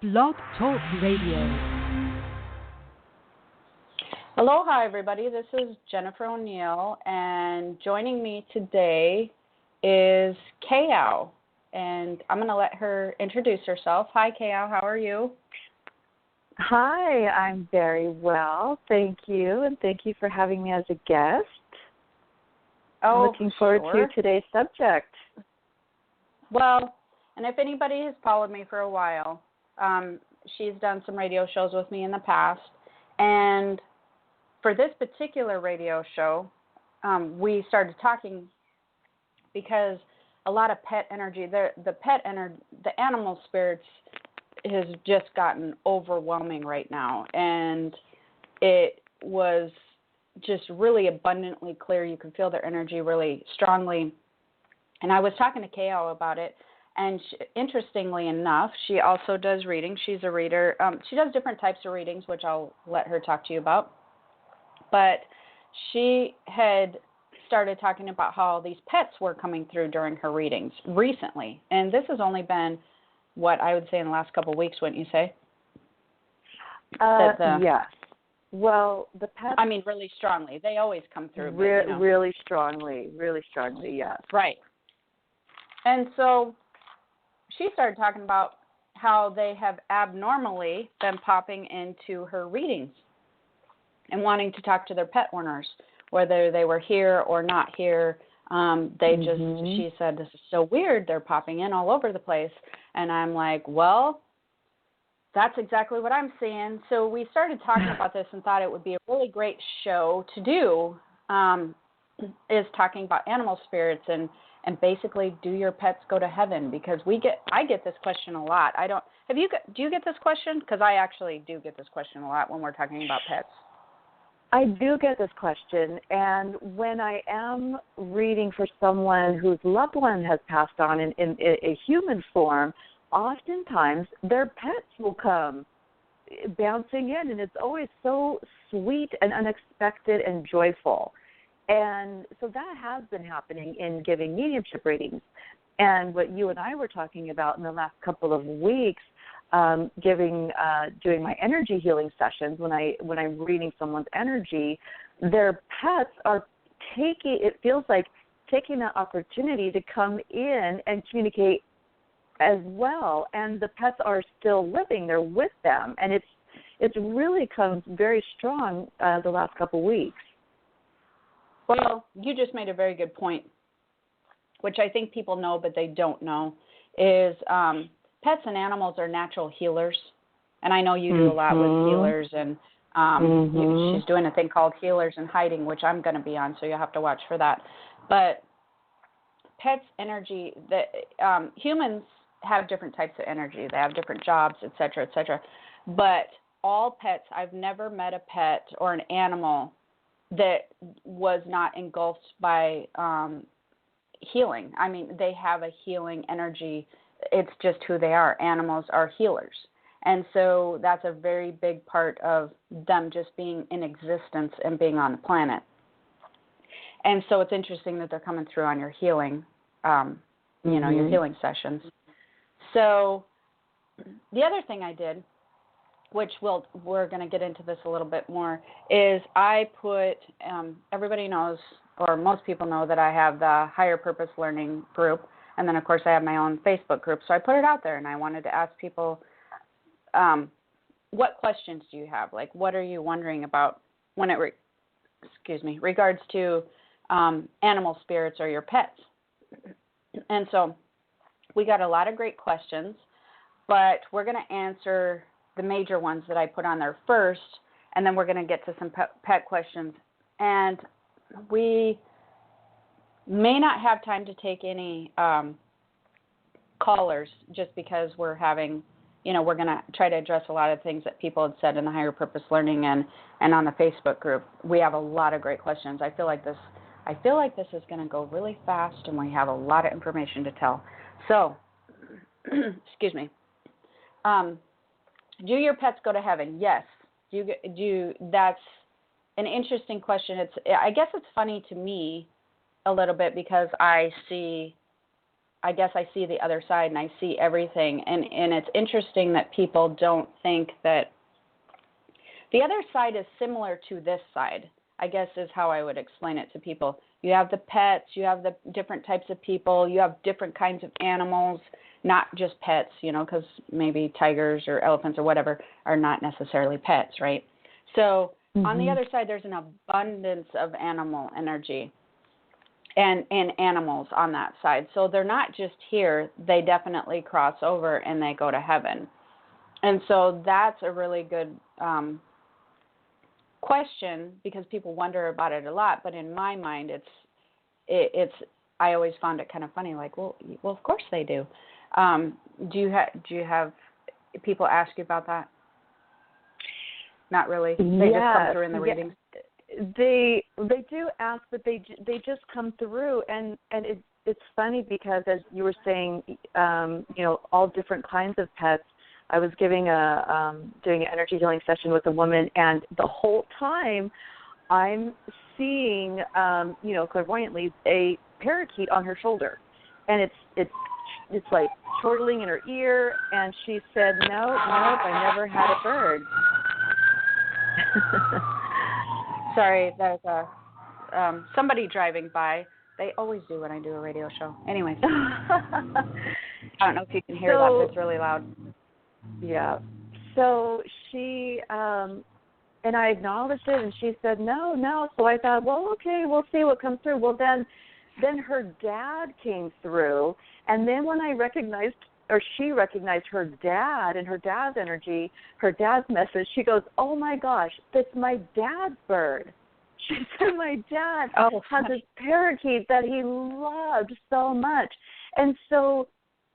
Blog Talk Radio. Aloha, everybody. This is Jennifer O'Neill, and joining me today is Kao, and I'm going to let her introduce herself. Hi, Kao. How are you? Hi, I'm very well. Thank you, and thank you for having me as a guest. I'm looking forward to today's subject. Well, and if anybody has followed me for a while, she's done some radio shows with me in the past, and for this particular radio show, we started talking because a lot of pet energy, the animal spirits has just gotten overwhelming right now, and it was just really abundantly clear. You can feel their energy really strongly, and I was talking to Kao about it. And interestingly enough, she also does readings. She's a reader. She does different types of readings, which I'll let her talk to you about. But she had started talking about how these pets were coming through during her readings recently. And this has only been, what I would say, in the last couple of weeks, wouldn't you say? Yes. Well, the pets... I mean, really strongly. They always come through. Really strongly, yes. Right. And so she started talking about how they have abnormally been popping into her readings and wanting to talk to their pet owners, whether they were here or not here. She said, this is so weird. They're popping in all over the place. And I'm like, well, that's exactly what I'm seeing. So we started talking about this and thought it would be a really great show to do, is talking about animal spirits and basically, do your pets go to heaven? Because I get this question a lot. Do you get this question? Because I actually do get this question a lot when we're talking about pets. I do get this question, and when I am reading for someone whose loved one has passed on in a human form, oftentimes their pets will come bouncing in, and it's always so sweet and unexpected and joyful. And so that has been happening in giving mediumship readings. And what you and I were talking about in the last couple of weeks, doing my energy healing sessions, when I'm reading someone's energy, their pets are it feels like taking that opportunity to come in and communicate as well. And the pets are still living, they're with them. And it's really come very strong the last couple of weeks. Well, you just made a very good point, which I think people know but they don't know, is pets and animals are natural healers. And I know you do a lot with healers, and she's doing a thing called Healers and Heightening, which I'm going to be on, so you'll have to watch for that. But pets' energy, humans have different types of energy. They have different jobs, et cetera, et cetera. But all pets, I've never met a pet or an animal that was not engulfed by healing. I mean, they have a healing energy. It's just who they are. Animals are healers. And so that's a very big part of them just being in existence and being on the planet. And so it's interesting that they're coming through on your healing, your healing sessions. So the other thing I did, which we're going to get into this a little bit more, is I put, everybody knows, or most people know, that I have the Higher Purpose Learning group, and then, of course, I have my own Facebook group. So I put it out there, and I wanted to ask people, what questions do you have? Like, what are you wondering about when it regards to animal spirits or your pets? And so we got a lot of great questions, but we're going to answer the major ones that I put on there first, and then we're going to get to some pet questions. And we may not have time to take any callers, just because we're having, we're going to try to address a lot of things that people had said in the Higher Purpose Learning and on the Facebook group. We have a lot of great questions. I feel like this is going to go really fast, and we have a lot of information to tell. So, excuse me. Do your pets go to heaven? Yes. That's an interesting question. I guess it's funny to me a little bit, because I see I guess I see the other side and I see everything. And it's interesting that people don't think that the other side is similar to this side, I guess is how I would explain it to people. You have the pets, you have the different types of people, you have different kinds of animals, not just pets, because maybe tigers or elephants or whatever are not necessarily pets, right? So on the other side, there's an abundance of animal energy and animals on that side. So they're not just here, they definitely cross over and they go to heaven. And so that's a really good question, because people wonder about it a lot, but in my mind it's I always found it kind of funny, like, well of course they do. Do you have people ask you about that? Not really. They just come through in the readings. They do ask, but they just come through, and it's funny because, as you were saying, all different kinds of pets. I was doing an energy healing session with a woman, and the whole time I'm seeing, clairvoyantly, a parakeet on her shoulder, and it's like chortling in her ear, and she said, nope, I never had a bird. Sorry, there's somebody driving by. They always do when I do a radio show. Anyways, I don't know if you can hear that, but it's really loud. Yeah. So she, and I acknowledged it, and she said, no. So I thought, well, okay, we'll see what comes through. Well, then her dad came through, and then when she recognized her dad and her dad's energy, her dad's message, she goes, oh my gosh, that's my dad's bird. She said my dad has this parakeet that he loved so much. And so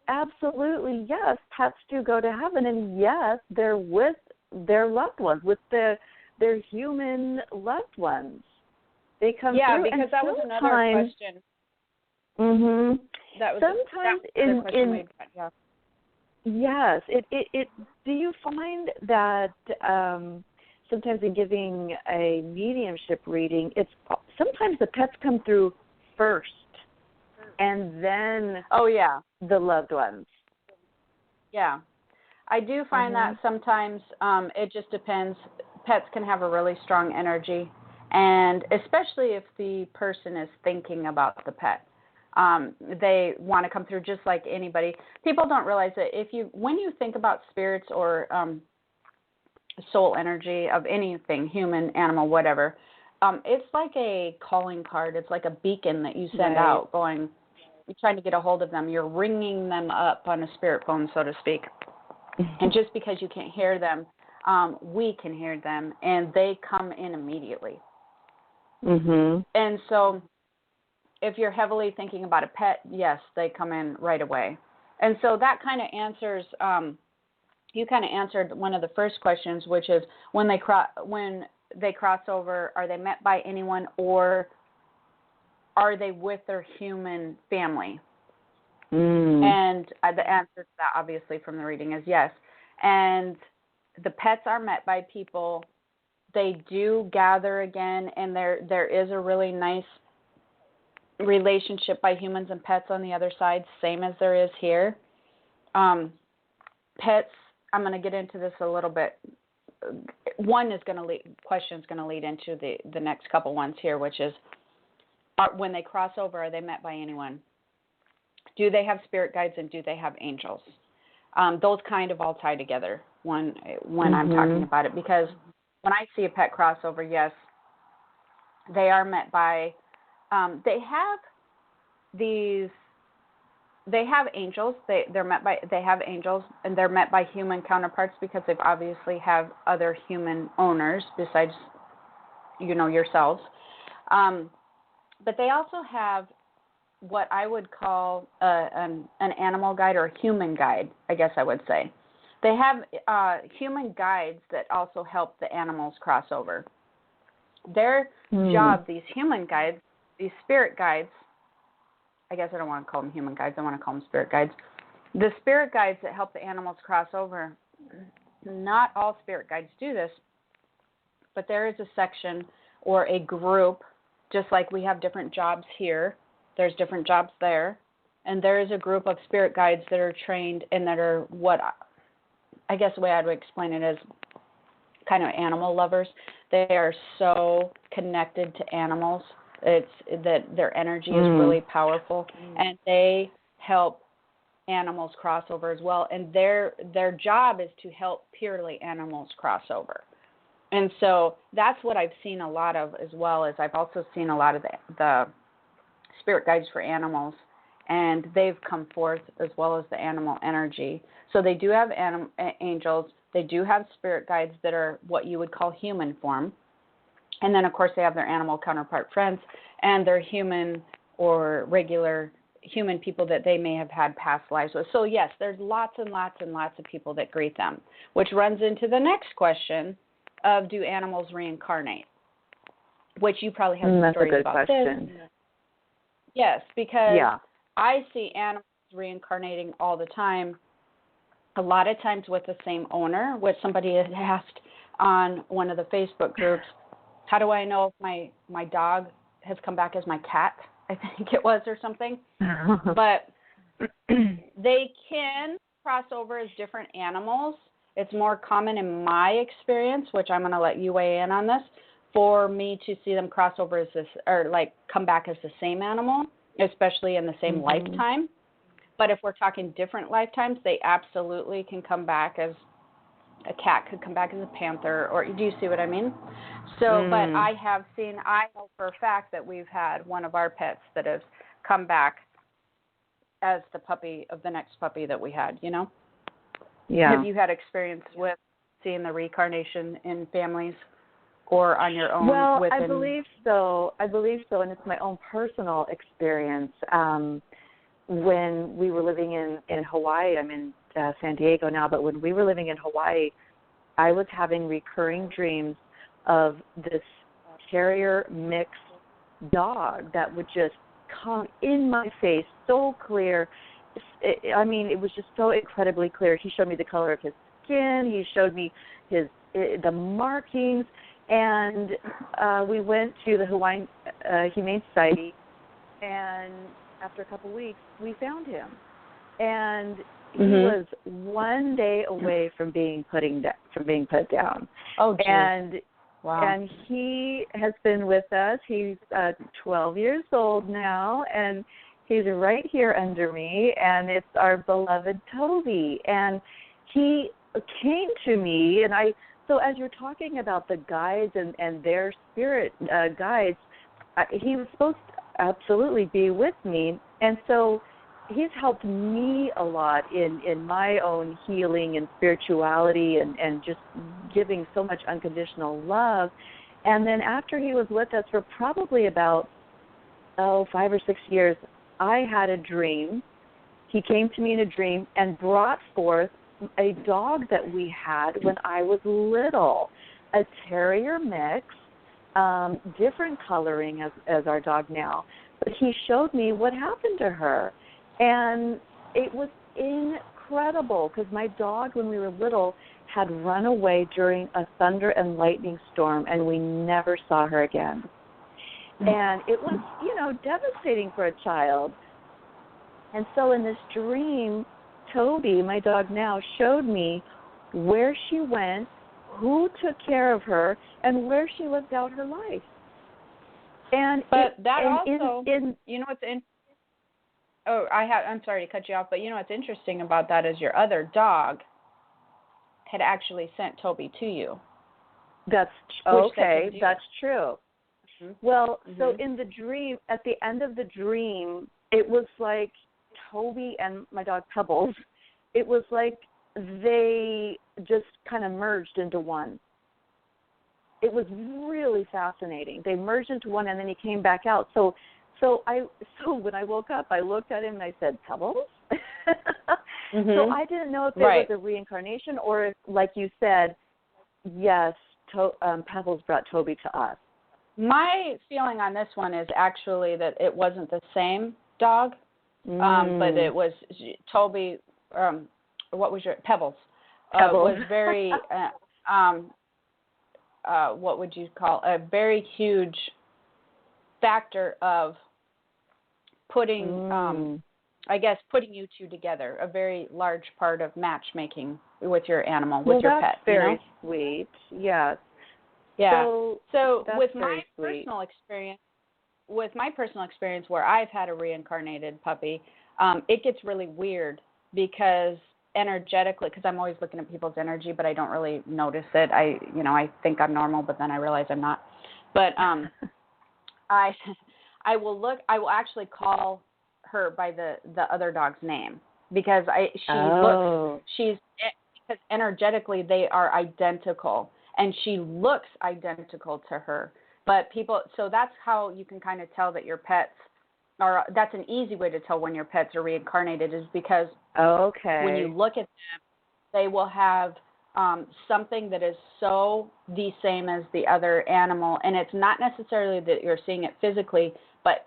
absolutely, yes, pets do go to heaven, and yes, they're with their loved ones, with their human loved ones. They come through. Yeah, because that was another question. Mm-hmm. That was sometimes another question we got, yeah. Yes. It. Do you find that sometimes in giving a mediumship reading, sometimes the pets come through first, and then the loved ones. Yeah, I do find that sometimes it just depends. Pets can have a really strong energy, and especially if the person is thinking about the pet. They want to come through just like anybody. People don't realize that when you think about spirits or soul energy of anything, human, animal, whatever, it's like a calling card. It's like a beacon that you send out going, you're trying to get a hold of them. You're ringing them up on a spirit phone, so to speak. And just because you can't hear them, we can hear them, and they come in immediately. Mm-hmm. And so if you're heavily thinking about a pet, yes, they come in right away. And so that kind of answers, you kind of answered one of the first questions, which is when they cross over, are they met by anyone, or are they with their human family? And the answer to that, obviously, from the reading is yes. And the pets are met by people. They do gather again, and there is a really nice relationship by humans and pets on the other side, same as there is here. Pets, I'm going to get into this a little bit. Question is going to lead into the next couple ones here, which is, when they cross over, are they met by anyone? Do they have spirit guides, and do they have angels? Those kind of all tie together when I'm talking about it, because when I see a pet crossover, yes, they are met by. They have angels. They have angels, and they're met by human counterparts, because they obviously have other human owners besides, yourselves. But they also have what I would call an animal guide, or a human guide, I guess I would say. They have human guides that also help the animals cross over. Their job, these human guides, these spirit guides, I guess I don't want to call them human guides, I want to call them spirit guides. The spirit guides that help the animals cross over, not all spirit guides do this, but there is a section or a group, just like we have different jobs here, there's different jobs there. and there is a group of spirit guides that are trained and that are what I guess the way I would explain it is kind of animal lovers. They are so connected to animals. It's that their energy is really powerful, and they help animals cross over as well. And their job is to help purely animals cross over. And so that's what I've seen a lot of as well. As I've also seen a lot of the spirit guides for animals, and they've come forth as well as the animal energy. So they do have angels. They do have spirit guides that are what you would call human form. And then, of course, they have their animal counterpart friends and their human or regular human people that they may have had past lives with. So, yes, there's lots and lots and lots of people that greet them, which runs into the next question of, do animals reincarnate? Which you probably have some stories about this. Yes, because I see animals reincarnating all the time, a lot of times with the same owner, which somebody had asked on one of the Facebook groups, how do I know if my dog has come back as my cat, I think it was, or something. But they can cross over as different animals. It's more common in my experience, which I'm going to let you weigh in on this, for me to see them cross over as this, or like come back as the same animal, especially in the same lifetime. But if we're talking different lifetimes, they absolutely can come back as a cat, could come back as a panther, or do you see what I mean? So, but I know for a fact that we've had one of our pets that has come back as the puppy of the next puppy that we had, you know? Yeah. Have you had experience with seeing the reincarnation in families or on your own? Well, I believe so, and it's my own personal experience. When we were living in Hawaii, I'm in San Diego now, but when we were living in Hawaii, I was having recurring dreams of this terrier mixed dog that would just come in my face so clear. It was just so incredibly clear. He showed me the color of his skin. He showed me the markings. And we went to the Hawaiian Humane Society, and after a couple of weeks, we found him. And he was one day away from being put down. Oh, geez. And he has been with us. He's 12 years old now, and he's right here under me, and it's our beloved Toby. And he came to me, and so as you're talking about the guides and their spirit guides, he was supposed to absolutely be with me. And so he's helped me a lot in my own healing and spirituality and just giving so much unconditional love. And then after he was with us for probably about 5 or 6 years, I had a dream. He came to me in a dream and brought forth a dog that we had when I was little, a terrier mix, different coloring as our dog now. But he showed me what happened to her. And it was incredible because my dog, when we were little, had run away during a thunder and lightning storm, and we never saw her again. And it was, devastating for a child. And so in this dream, Toby, my dog now, showed me where she went, who took care of her, and where she lived out her life. And you know what's interesting? I'm sorry to cut you off, but you know what's interesting about that is your other dog had actually sent Toby to you. That's okay. That's true. Mm-hmm. Well, so in the dream, at the end of the dream, it was like Toby and my dog Pebbles, it was like they just kind of merged into one. It was really fascinating. They merged into one, and then he came back out. So when I woke up, I looked at him and I said, Pebbles? So I didn't know if it was a reincarnation or if, like you said, yes, Pebbles brought Toby to us. My feeling on this one is actually that it wasn't the same dog, but it was Toby. What was your Pebbles? Was very what would you call a very huge factor of putting I guess, putting you two together, a very large part of matchmaking with your animal, with your pet. That's very sweet. Yes. Yeah. So that's with very my sweet. personal experience where I've had a reincarnated puppy, it gets really weird because energetically, because I'm always looking at people's energy, but I don't really notice it. I think I'm normal, but then I realize I'm not. But I will actually call her by the other dog's name because because energetically they are identical and she looks identical to her. But so that's how you can kind of tell that your pets are, that's an easy way to tell when your pets are reincarnated, is because when you look at them, they will have something that is so the same as the other animal. And it's not necessarily that you're seeing it physically, but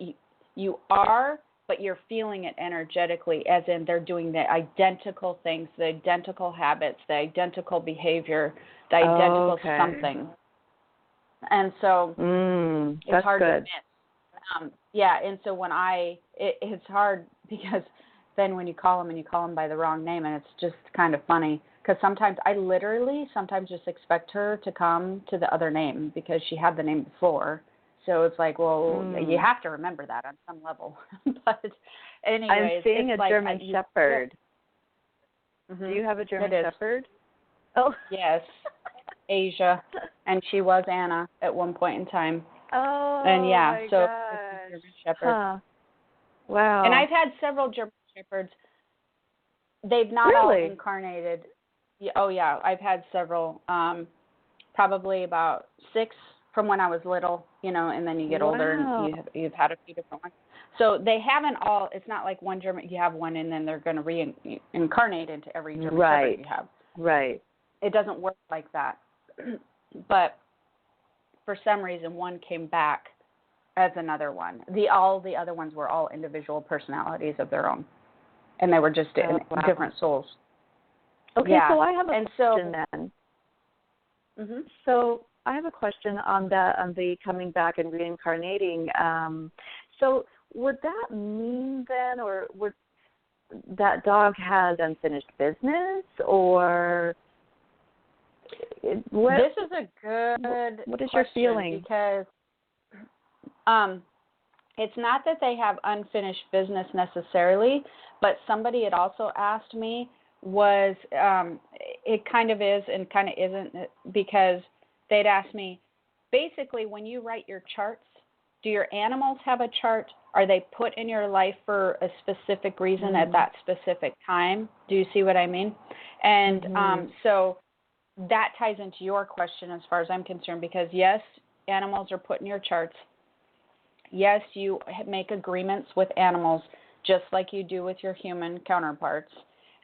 you are, but you're feeling it energetically, as in they're doing the identical things, the identical habits, the identical behavior, the identical something. And so it's hard to miss. And so when it's hard because then when you call them by the wrong name, and it's just kind of funny because sometimes I literally just expect her to come to the other name because she had the name before. So it's like, well, you have to remember that on some level. But anyways, I'm seeing a like German Shepherd. Mm-hmm. Do you have a German Shepherd? Oh, yes, Asia, and she was Anna at one point in time. Oh, and my so gosh. German Shepherd. Huh. Wow. And I've had several German Shepherds. They've not all incarnated. Oh yeah, I've had several. Probably about 6 from when I was little, and then you get older and you've had a few different ones. So they haven't all. It's not like one German. You have one and then they're going to reincarnate into every German Shepherd you have. Right. It doesn't work like that. But for some reason, one came back as another one. All the other ones were all individual personalities of their own, and they were just different souls. Okay, so I have a question then. Mm-hmm. So I have a question on the coming back and reincarnating. So would that mean then, or would that dog has unfinished business, or what? This is a good What is question, your feeling? Because it's not that they have unfinished business necessarily, but somebody had also asked me was it kind of is and kind of isn't, because they'd asked me, basically when you write your charts, do your animals have a chart? Are they put in your life for a specific reason at that specific time? Do you see what I mean? And so that ties into your question as far as I'm concerned, because yes, animals are put in your charts. Yes, you make agreements with animals just like you do with your human counterparts.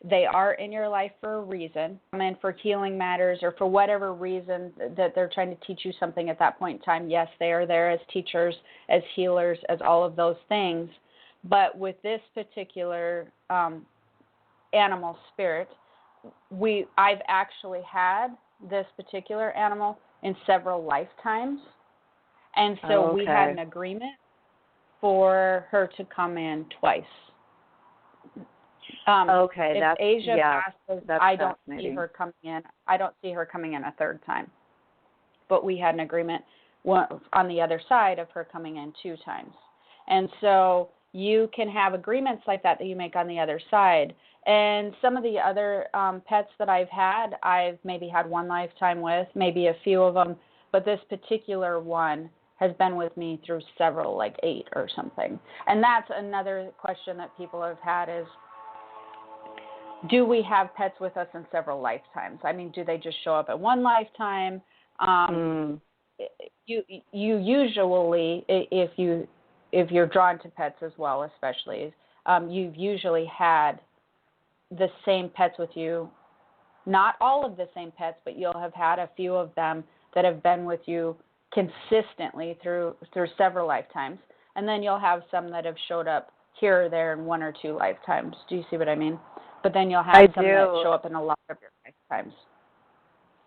They are in your life for a reason, and for healing matters or for whatever reason that they're trying to teach you something at that point in time. Yes, they are there as teachers, as healers, as all of those things. But with this particular animal spirit, I've actually had this particular animal in several lifetimes. And so we had an agreement for her to come in twice. If Asia passes, I don't see her coming in. I don't see her coming in a third time. But we had an agreement on the other side of her coming in 2 times. And so you can have agreements like that you make on the other side. And some of the other pets that I've maybe had 1 lifetime with, maybe a few of them. But this particular one has been with me through several, like 8 or something. And that's another question that people have had is, do we have pets with us in several lifetimes? I mean, do they just show up at 1 lifetime? You usually, if you're drawn to pets as well, especially, you've usually had the same pets with you. Not all of the same pets, but you'll have had a few of them that have been with you consistently through several lifetimes. And then you'll have some that have showed up here or there in 1 or 2 lifetimes. Do you see what I mean? But then you'll have some that show up in a lot of your lifetimes.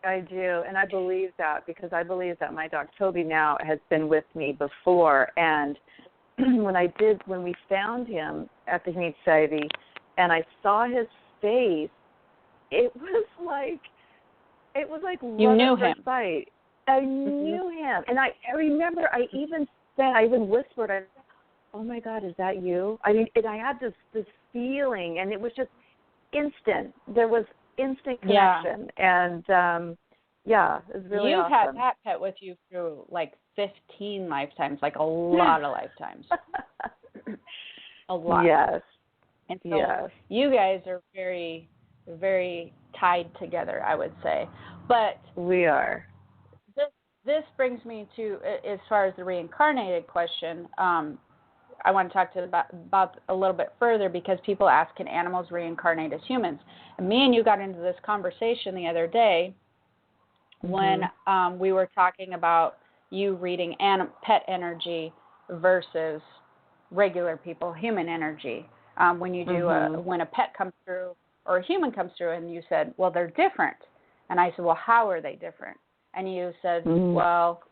I do, and I believe that because I believe that my dog Toby now has been with me before, and when we found him at the Humane Society, and I saw his face, it was like You knew him. Sight. I knew him, and I remember I even whispered, "Oh my God, is that you?" I mean, and I had this feeling, and it was just instant. There was instant connection, and it was really You've awesome. had that pet with you through like 15 lifetimes, like a lot of lifetimes. A lot. Yes. And so you guys are very, very tied together, I would say. But we are. This brings me to, as far as the reincarnated question, I want to talk about a little bit further, because people ask, can animals reincarnate as humans? And me and you got into this conversation the other day when we were talking about you reading pet energy versus regular people, human energy. When you do when a pet comes through or a human comes through, and you said, well, they're different. And I said, well, how are they different? And you said, well,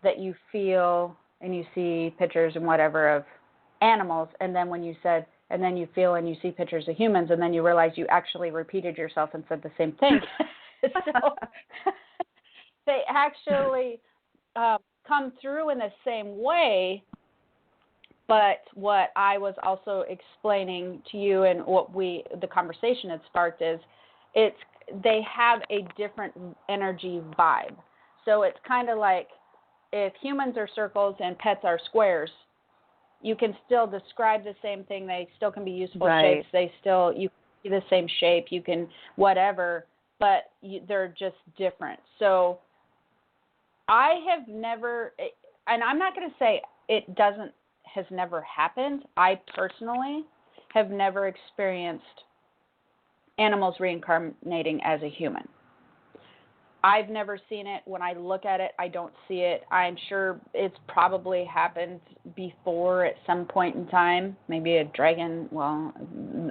that you feel and you see pictures and whatever of animals. And then when you said, and then you feel and you see pictures of humans, and then you realize you actually repeated yourself and said the same thing. So they actually come through in the same way. But what I was also explaining to you, and what the conversation had sparked, is they have a different energy vibe. So it's kind of like if humans are circles and pets are squares, you can still describe the same thing. They still can be useful shapes. You see the same shape. You can whatever, but they're just different. So I have never, and I'm not going to say has never happened. I personally have never experienced animals reincarnating as a human. I've never seen it. When I look at it, I don't see it. I'm sure it's probably happened before at some point in time. Maybe a dragon. Well,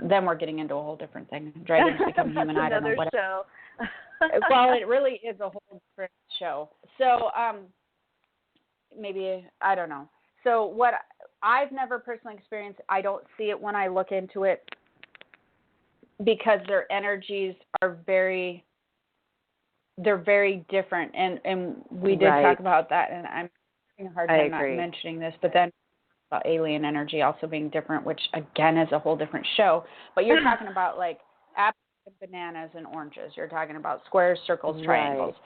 then we're getting into a whole different thing. Dragons become human. I don't know what. Show. Well, it really is a whole different show. So maybe, I don't know. So what I've never personally experienced, I don't see it when I look into it, because their energies are very different, and we did talk about that, and I'm having a hard time not mentioning this, but then about alien energy also being different, which again is a whole different show. But you're talking about like apples and bananas and oranges. You're talking about squares, circles, triangles.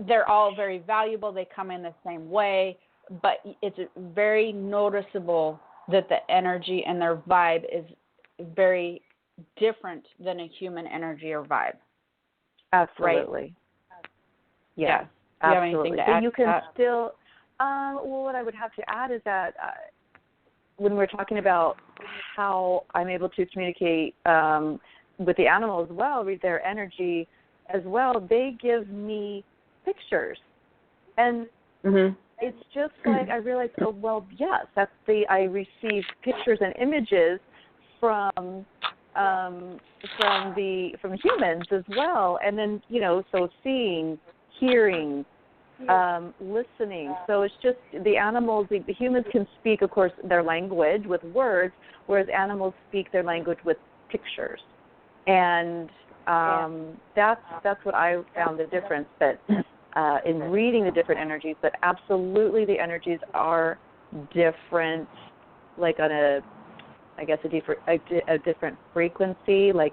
They're all very valuable. They come in the same way, but it's very noticeable that the energy and their vibe is very different than a human energy or vibe. Absolutely. Right? Yeah. Do you have absolutely. anything to so add you can to that? still, well, what I would have to add is that when we're talking about how I'm able to communicate with the animal as well, read their energy as well, they give me pictures. And it's just like I realized, oh, well, yes, I receive pictures and images from humans as well, and then so seeing, hearing, listening. So it's just the animals. The humans can speak, of course, their language with words, whereas animals speak their language with pictures, and that's what I found the difference. But in reading the different energies, but absolutely the energies are different, like on a different frequency, like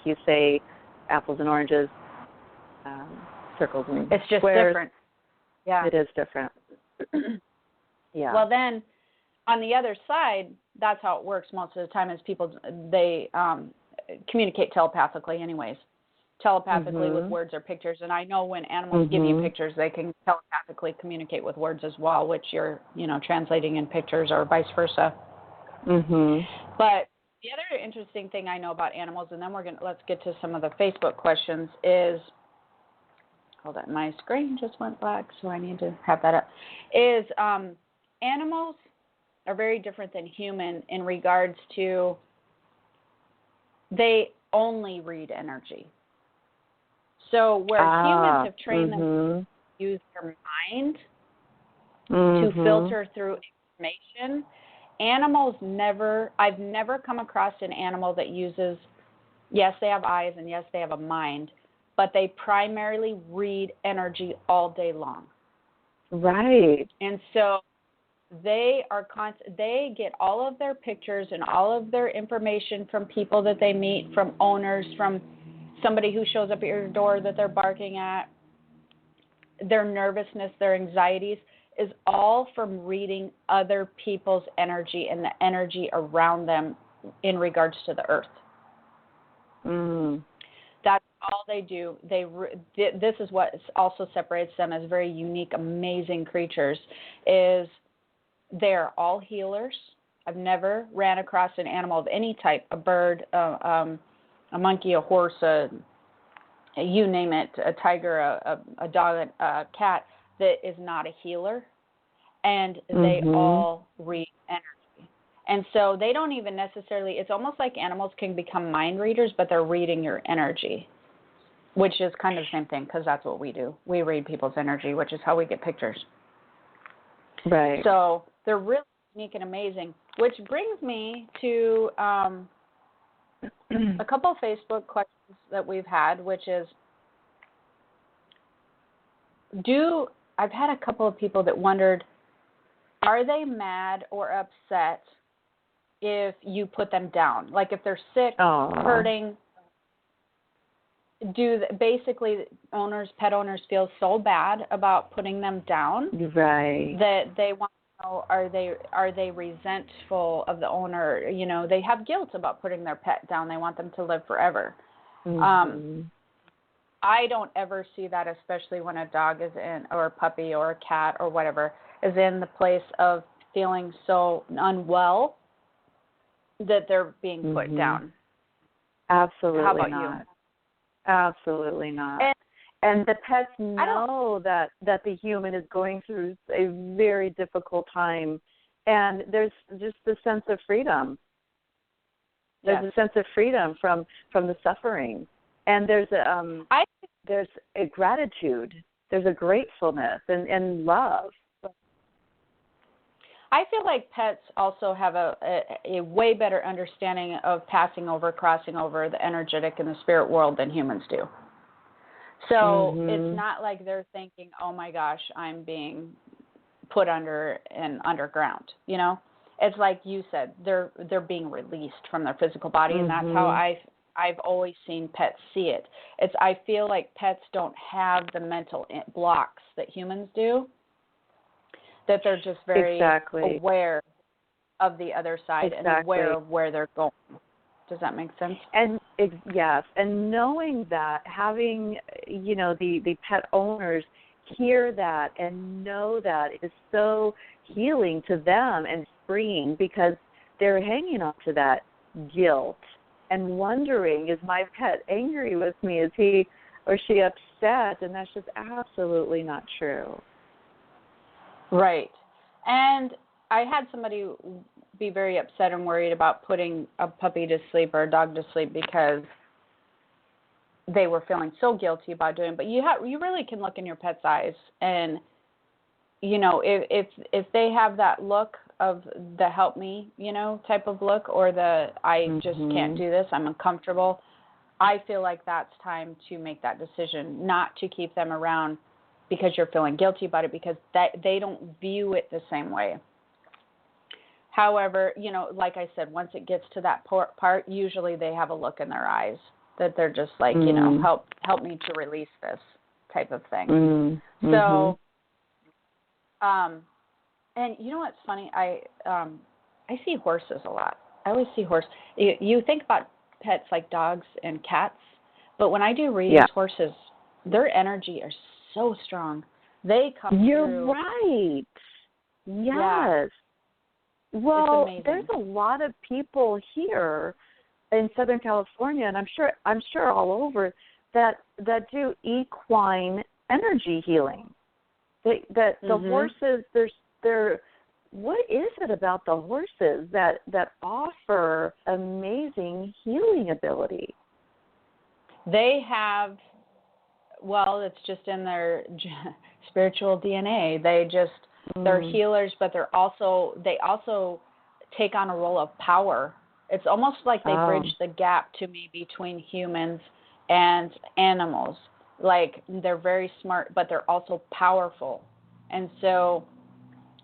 you say, apples and oranges, circles and it's just squares. Different. Yeah, it is different. Yeah. Well, then on the other side, that's how it works most of the time. Is people they communicate telepathically, anyways. Telepathically with words or pictures, and I know when animals give you pictures, they can telepathically communicate with words as well, which you're translating in pictures or vice versa. But the other interesting thing I know about animals, and then let's get to some of the Facebook questions, is, hold on, my screen just went black, so I need to have that up, is animals are very different than human in regards to they only read energy. So where humans have trained them to use their mind, to filter through information. Animals I've never come across an animal that uses, yes, they have eyes and yes, they have a mind, but they primarily read energy all day long. Right. And so they get all of their pictures and all of their information from people that they meet, from owners, from somebody who shows up at your door that they're barking at. Their nervousness, their anxieties is all from reading other people's energy and the energy around them in regards to the earth. That's all they do. This is what also separates them as very unique, amazing creatures, is they're all healers. I've never ran across an animal of any type, a bird, a monkey, a horse, you name it, a tiger, a dog, a cat, that is not a healer. And they all read energy. And so they don't even necessarily, it's almost like animals can become mind readers, but they're reading your energy, which is kind of the same thing, because that's what we do. We read people's energy, which is how we get pictures. Right. So they're really unique and amazing, which brings me to a couple of Facebook questions that we've had, which is, I've had a couple of people that wondered, are they mad or upset if you put them down? Like if they're sick, hurting, basically pet owners feel so bad about putting them down, right, that they want to know, are they resentful of the owner? You know, they have guilt about putting their pet down. They want them to live forever. I don't ever see that, especially when a dog is in, or a puppy or a cat or whatever, is in the place of feeling so unwell that they're being put down. Absolutely How about not. You? Absolutely not. And the pets know that the human is going through a very difficult time, and there's just the sense of freedom. There's a sense of freedom from the suffering. And there's a gratitude, there's a gratefulness and love. I feel like pets also have a way better understanding of crossing over the energetic and the spirit world than humans do. So it's not like they're thinking, oh my gosh, I'm being put under and underground, you know? It's like you said, they're being released from their physical body, and that's how I've always seen pets see it. I feel like pets don't have the mental blocks that humans do, that they're just very aware of the other side and aware of where they're going. Does that make sense? And yes, and knowing that, having, you know, the pet owners hear that and know that is so healing to them and freeing, because they're hanging on to that guilt and wondering, is my pet angry with me? Is he or she upset? And that's just absolutely not true. Right. And I had somebody be very upset and worried about putting a puppy to sleep or a dog to sleep because they were feeling so guilty about doing it. But you really can look in your pet's eyes, and you know, if they have that look of the help me, you know, type of look, or the I just can't do this, I'm uncomfortable, I feel like that's time to make that decision, not to keep them around because you're feeling guilty about it, because they don't view it the same way. However, you know, like I said, once it gets to that part, usually they have a look in their eyes that they're just like, you know, help me to release this type of thing. So, and you know what's funny? I see horses a lot. I always see horses. You think about pets like dogs and cats, but when I do readings, horses, their energy is so strong. They come through. You're right. Yes. Yeah. Well, there's a lot of people here in Southern California, and I'm sure all over, that do equine energy healing. The horses, they're what is it about the horses that offer amazing healing ability? They have, well, it's just in their spiritual DNA. They just They're healers, but they also take on a role of power. It's almost like they bridge the gap to me between humans and animals. Like, they're very smart, but they're also powerful. And so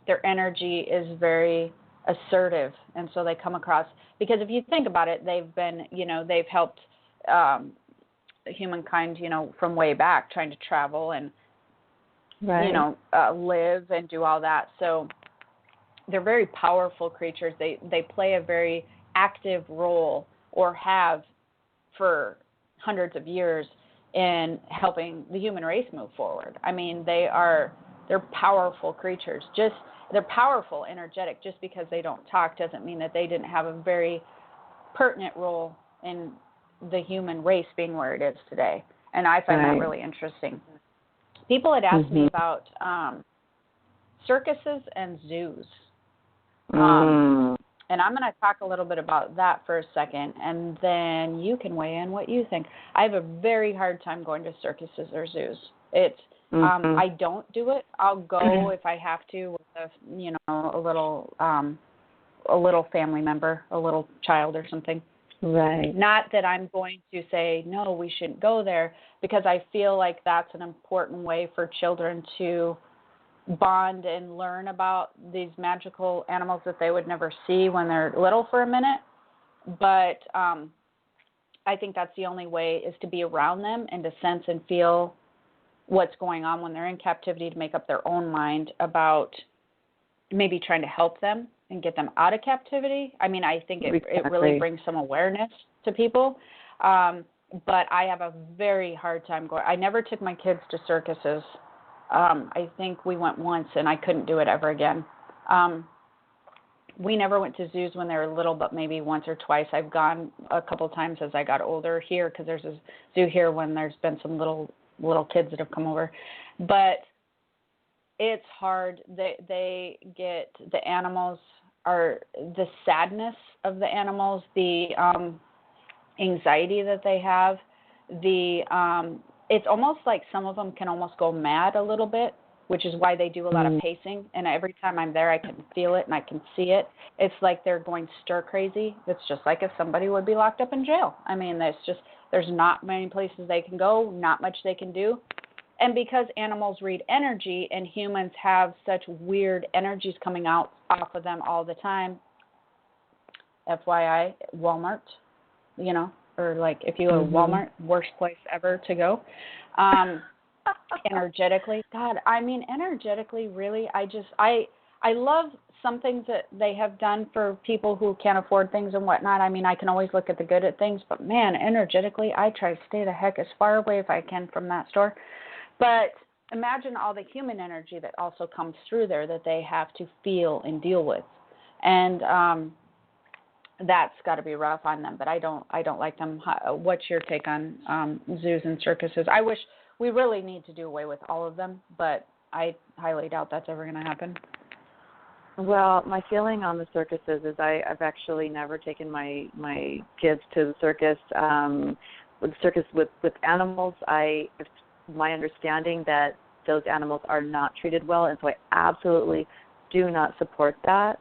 their energy is very assertive. And so they come across, because if you think about it, they've helped humankind, from way back, trying to travel and, live and do all that. So they're very powerful creatures. They play a very active role, or have for hundreds of years, in helping the human race move forward. I mean, they're powerful creatures. They're powerful, energetic. Just because they don't talk doesn't mean that they didn't have a very pertinent role in the human race being where it is today. And I find that really interesting. People had asked me about circuses and zoos. And I'm going to talk a little bit about that for a second, and then you can weigh in what you think. I have a very hard time going to circuses or zoos. I don't do it. I'll go if I have to with a little family member, a little child or something. Right. Not that I'm going to say, no, we shouldn't go there, because I feel like that's an important way for children to bond and learn about these magical animals that they would never see when they're little for a minute. But I think that's the only way, is to be around them and to sense and feel what's going on when they're in captivity, to make up their own mind about maybe trying to help them and get them out of captivity. I mean, I think it really brings some awareness to people. But I have a very hard time going. I never took my kids to circuses. I think we went once, and I couldn't do it ever again. We never went to zoos when they were little, but maybe once or twice. I've gone a couple times as I got older here, because there's a zoo here when there's been some little kids that have come over. But it's hard. They get the animals, are the sadness of the animals, the anxiety that they have, it's almost like some of them can almost go mad a little bit, which is why they do a lot of pacing. And every time I'm there, I can feel it and I can see it. It's like they're going stir crazy. It's just like if somebody would be locked up in jail. I mean, there's not many places they can go, not much they can do. And because animals read energy and humans have such weird energies coming out off of them all the time, FYI, Walmart, or like if you go to Walmart, worst place ever to go. Energetically, energetically, really, I love some things that they have done for people who can't afford things and whatnot. I mean, I can always look at the good at things, but man, energetically, I try to stay the heck as far away if I can from that store. But imagine all the human energy that also comes through there that they have to feel and deal with. And that's got to be rough on them, but I don't like them. What's your take on zoos and circuses? I wish we really need to do away with all of them, but I highly doubt that's ever going to happen. Well, my feeling on the circuses is I've actually never taken my kids to the circus. With animals, it's my understanding that those animals are not treated well, and so I absolutely do not support that.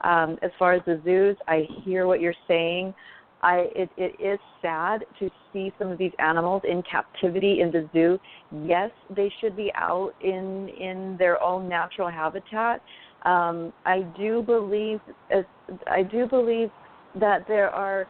As far as the zoos, I hear what you're saying. It is sad to see some of these animals in captivity in the zoo. Yes, they should be out in their own natural habitat. I do believe that there are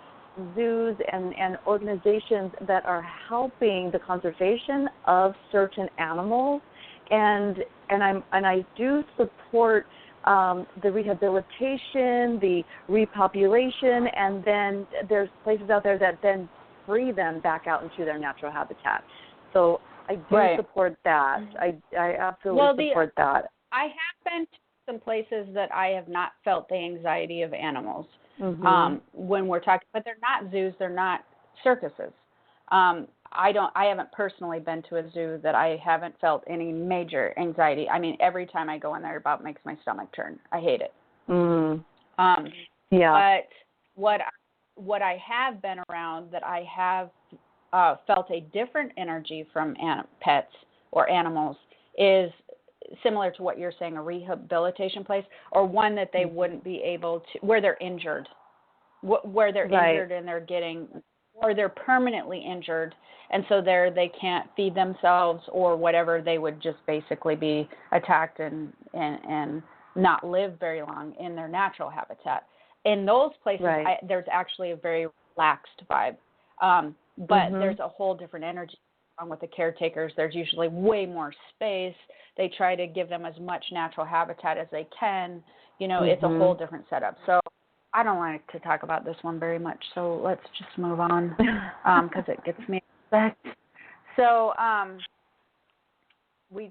zoos and organizations that are helping the conservation of certain animals, and I do support the rehabilitation, the repopulation, and then there's places out there that then free them back out into their natural habitat. So I do support that. I absolutely support that. I have been to some places that I have not felt the anxiety of animals when we're talking, but they're not zoos, they're not circuses. I haven't personally been to a zoo that I haven't felt any major anxiety. I mean, every time I go in there, it about makes my stomach turn. I hate it. But what I have been around that I have felt a different energy from pets or animals is similar to what you're saying, a rehabilitation place, or one that they wouldn't be able to, where they're injured, where they're injured and they're getting, or they're permanently injured, and so they can't feed themselves or whatever. They would just basically be attacked and not live very long in their natural habitat. In those places, there's actually a very relaxed vibe, but there's a whole different energy along with the caretakers. There's usually way more space. They try to give them as much natural habitat as they can. It's a whole different setup. So I don't like to talk about this one very much, so let's just move on because it gets me upset. So we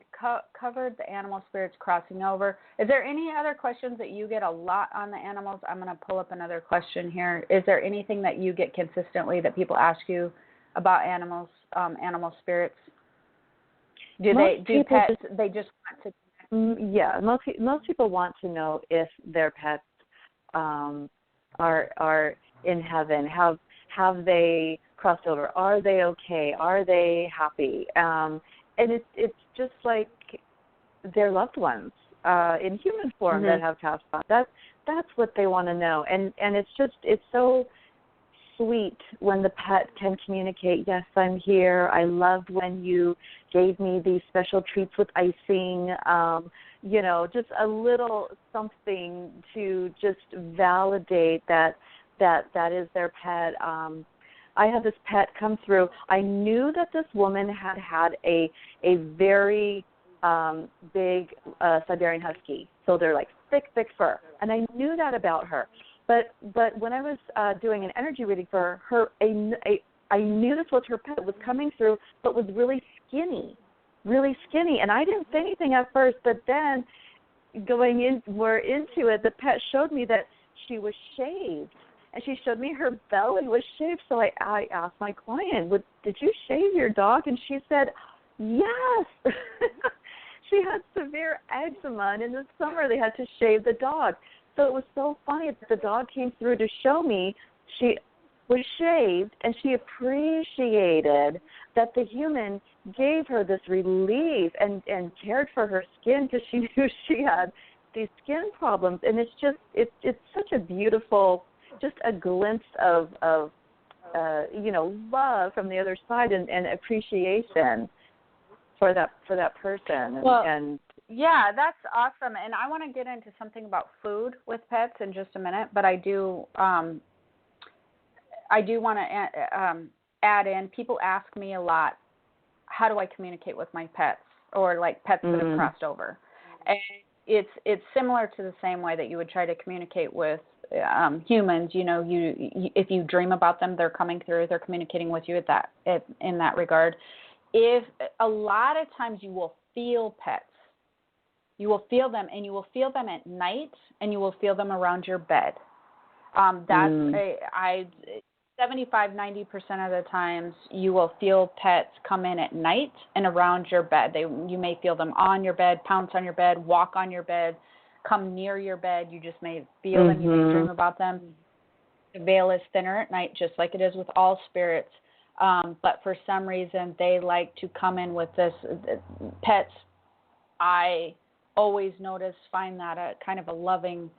covered the animal spirits crossing over. Is there any other questions that you get a lot on the animals? I'm going to pull up another question here. Is there anything that you get consistently that people ask you about animals, animal spirits? Do pets, they just want to connect? Yeah, most people want to know if their pets are in heaven. Have they crossed over? Are they okay? Are they happy? And it's just like their loved ones in human form that have passed on. That's what they want to know. And it's so sweet when the pet can communicate, yes, I'm here. I loved when you gave me these special treats with icing. Just a little something to just validate that is their pet. I had this pet come through. I knew that this woman had a very big Siberian Husky. So they're like thick fur. And I knew that about her. But when I was doing an energy reading for her, I knew this was her pet, was coming through, but was really skinny. And I didn't say anything at first, but then going more into it, the pet showed me that she was shaved. And she showed me her belly was shaved. So I asked my client, did you shave your dog? And she said, yes. She had severe eczema, and in the summer they had to shave the dog. So it was so funny that the dog came through to show me she was shaved, and she appreciated that the human gave her this relief and cared for her skin because she knew she had these skin problems. And it's such a beautiful, just a glimpse of love from the other side and appreciation for that person. Well, yeah, that's awesome. And I want to get into something about food with pets in just a minute, but I do want to add in, people ask me a lot, how do I communicate with my pets, or like pets that have crossed over? And it's similar to the same way that you would try to communicate with humans. If you dream about them, they're coming through, they're communicating with you in that regard. If a lot of times you will feel pets, you will feel them, and you will feel them at night, and you will feel them around your bed. 75-90% of the times you will feel pets come in at night and around your bed. You may feel them on your bed, pounce on your bed, walk on your bed, come near your bed. You just may feel them, you may dream about them. The veil is thinner at night, just like it is with all spirits. But for some reason, they like to come in with this. Pets, I always find that a kind of a loving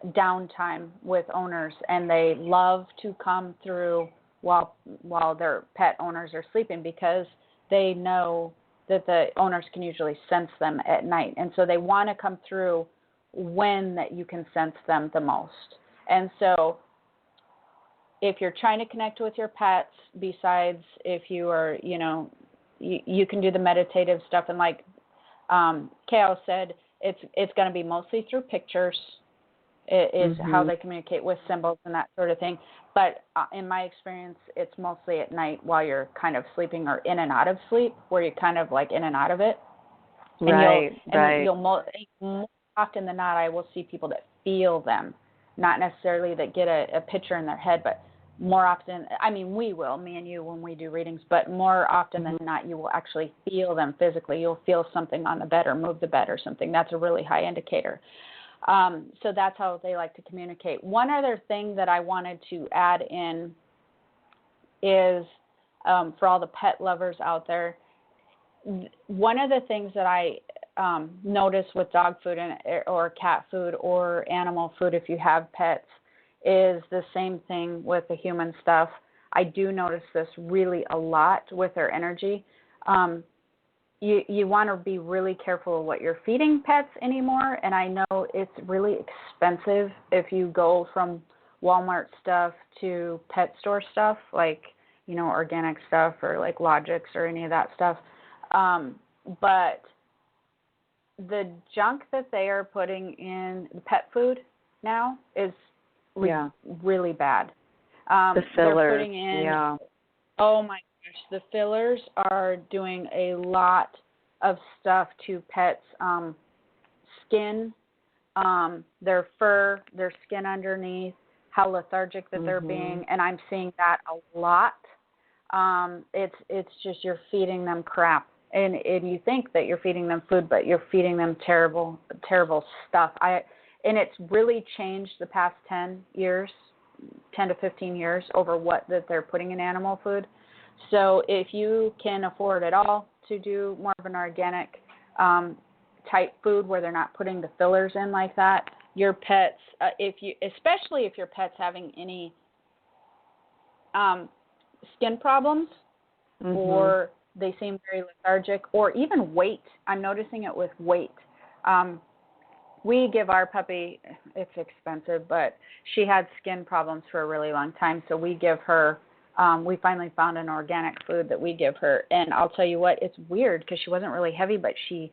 downtime with owners, and they love to come through while their pet owners are sleeping, because they know that the owners can usually sense them at night. And so they want to come through when that you can sense them the most. And so if you're trying to connect with your pets, besides if you are, you can do the meditative stuff. And like Kao said, it's going to be mostly through pictures. It is how they communicate with symbols and that sort of thing. But in my experience, it's mostly at night while you're kind of sleeping or in and out of sleep, where you're kind of like in and out of it. And you'll more often than not, I will see people that feel them, not necessarily that get a picture in their head, but more often, we will, me and you, when we do readings, but more often than not, you will actually feel them physically. You'll feel something on the bed or move the bed or something. That's a really high indicator. So that's how they like to communicate. One other thing that I wanted to add in is, for all the pet lovers out there, one of the things that notice with dog food or cat food or animal food if you have pets is the same thing with the human stuff. I do notice this really a lot with their energy. You want to be really careful of what you're feeding pets anymore, and I know it's really expensive if you go from Walmart stuff to pet store stuff, like, organic stuff or like Logix or any of that stuff. But the junk that they are putting in the pet food now is really bad. The fillers, they're putting in, oh my gosh, the fillers are doing a lot of stuff to pets' skin, their fur, their skin underneath, how lethargic that they're being, and I'm seeing that a lot. It's just you're feeding them crap, and you think that you're feeding them food, but you're feeding them terrible stuff. And it's really changed the past 10 to 15 years over what that they're putting in animal food. So if you can afford at all to do more of an organic type food where they're not putting the fillers in like that, your pets, especially if your pet's having any skin problems or they seem very lethargic or even weight. I'm noticing it with weight. We give our puppy, it's expensive, but she had skin problems for a really long time. So we give her, we finally found an organic food that we give her. And I'll tell you what, it's weird because she wasn't really heavy, but she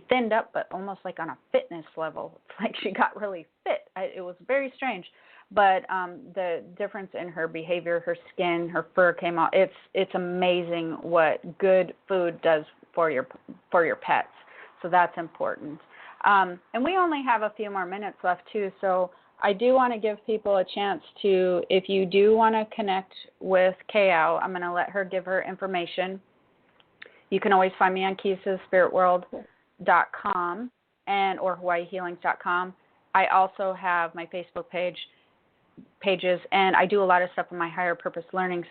thinned up, but almost like on a fitness level. It's like she got really fit. It was very strange. But the difference in her behavior, her skin, her fur came out. It's amazing what good food does for your pets. So that's important. And we only have a few more minutes left, too, so I do want to give people a chance to, if you do want to connect with Kao, I'm going to let her give her information. You can always find me on keysspiritworld.com or hawaiihealings.com. I also have my Facebook pages, and I do a lot of stuff in my Higher Purpose Learning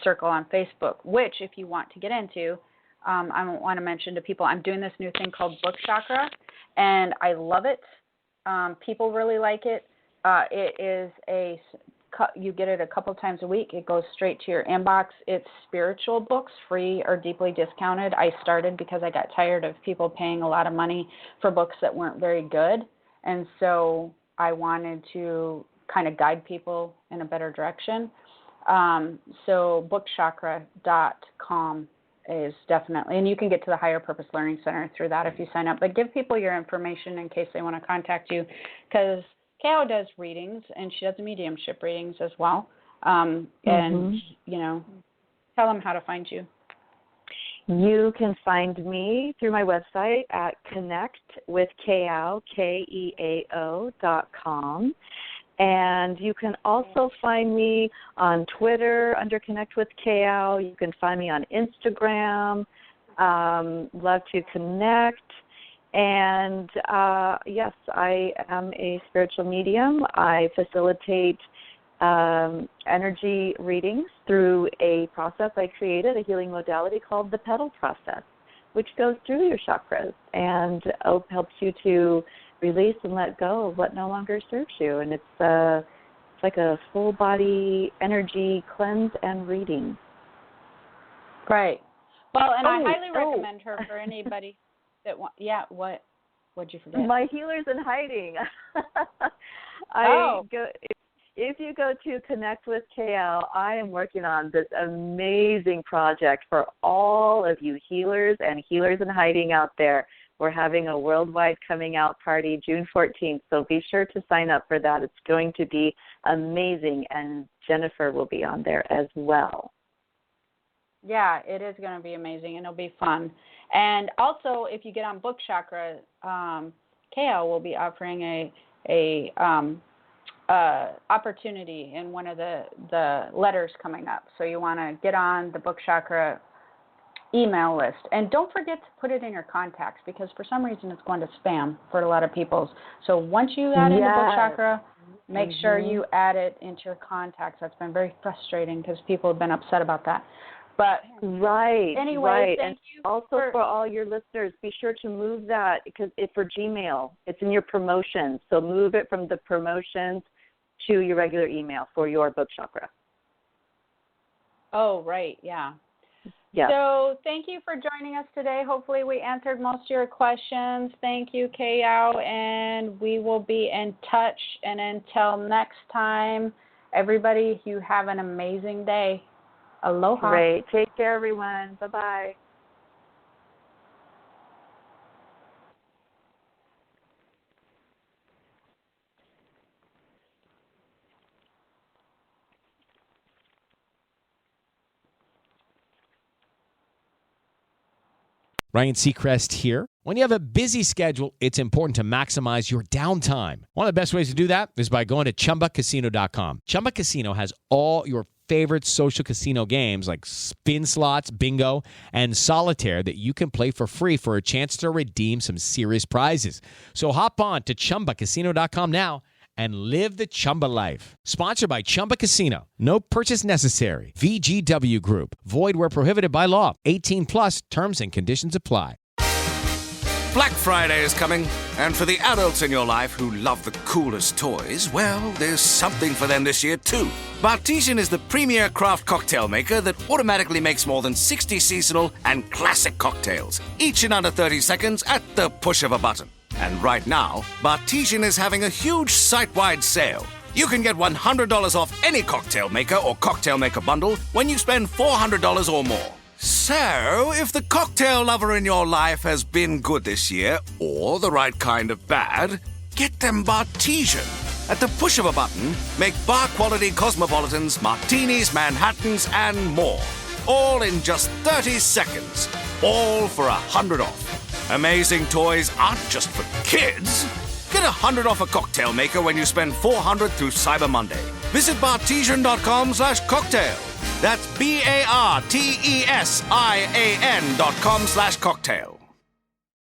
circle on Facebook, which if you want to get into, I want to mention to people, I'm doing this new thing called Book Chakra, and I love it. People really like it. It is you get it a couple times a week. It goes straight to your inbox. It's spiritual books, free or deeply discounted. I started because I got tired of people paying a lot of money for books that weren't very good, and so I wanted to kind of guide people in a better direction. So bookchakra.com is definitely, and you can get to the Higher Purpose Learning Center through that if you sign up, but give people your information in case they want to contact you, because Kao does readings, and she does mediumship readings as well, and, tell them how to find you. You can find me through my website at connectwithkao.com. And you can also find me on Twitter under Connect with Kao. You can find me on Instagram. Love to connect. And yes, I am a spiritual medium. I facilitate energy readings through a process I created, a healing modality called the Petal Process, which goes through your chakras and helps you to release and let go of what no longer serves you. And it's like a full body energy cleanse and reading. Right. Well, and I highly recommend her for anybody that wants. Yeah. What'd you forget? My healers in hiding. If you go to Connect with Kao, I am working on this amazing project for all of you healers and healers in hiding out there. We're having a worldwide coming out party June 14th, so be sure to sign up for that. It's going to be amazing, and Jennifer will be on there as well. Yeah, it is going to be amazing, and it'll be fun. And also, if you get on Book Chakra, Kao will be offering a opportunity in one of the letters coming up. So you want to get on the Book Chakra email list, and don't forget to put it in your contacts, because for some reason it's going to spam for a lot of people. So once you add in the Book Chakra, make sure you add it into your contacts. That's been very frustrating because people have been upset about that. But Right. anyway, Right. thank And you. also for all your listeners, be sure to move that because for Gmail, it's in your promotions. So move it from the promotions to your regular email for your book chakra. Oh, right. Yeah. Yeah. So thank you for joining us today. Hopefully we answered most of your questions. Thank you, Kayao, and we will be in touch. And until next time, everybody, you have an amazing day. Aloha. Great. Take care, everyone. Bye-bye. Ryan Seacrest here. When you have a busy schedule, it's important to maximize your downtime. One of the best ways to do that is by going to ChumbaCasino.com. Chumba Casino has all your favorite social casino games like spin slots, bingo, and solitaire that you can play for free for a chance to redeem some serious prizes. So hop on to ChumbaCasino.com now and live the Chumba life. Sponsored by Chumba Casino. No purchase necessary. VGW Group. Void where prohibited by law. 18 plus terms and conditions apply. Black Friday is coming, and for the adults in your life who love the coolest toys, well, there's something for them this year too. Bartesian is the premier craft cocktail maker that automatically makes more than 60 seasonal and classic cocktails, each in under 30 seconds at the push of a button. And right now, Bartesian is having a huge site-wide sale. You can get $100 off any cocktail maker or cocktail maker bundle when you spend $400 or more. So, if the cocktail lover in your life has been good this year, or the right kind of bad, get them Bartesian. At the push of a button, make bar-quality cosmopolitans, martinis, Manhattans, and more. All in just 30 seconds. All for $100 off. Amazing toys aren't just for kids. Get $100 off a cocktail maker when you spend $400 through Cyber Monday. Visit Bartesian.com/cocktail. That's BARTESIAN.com/cocktail.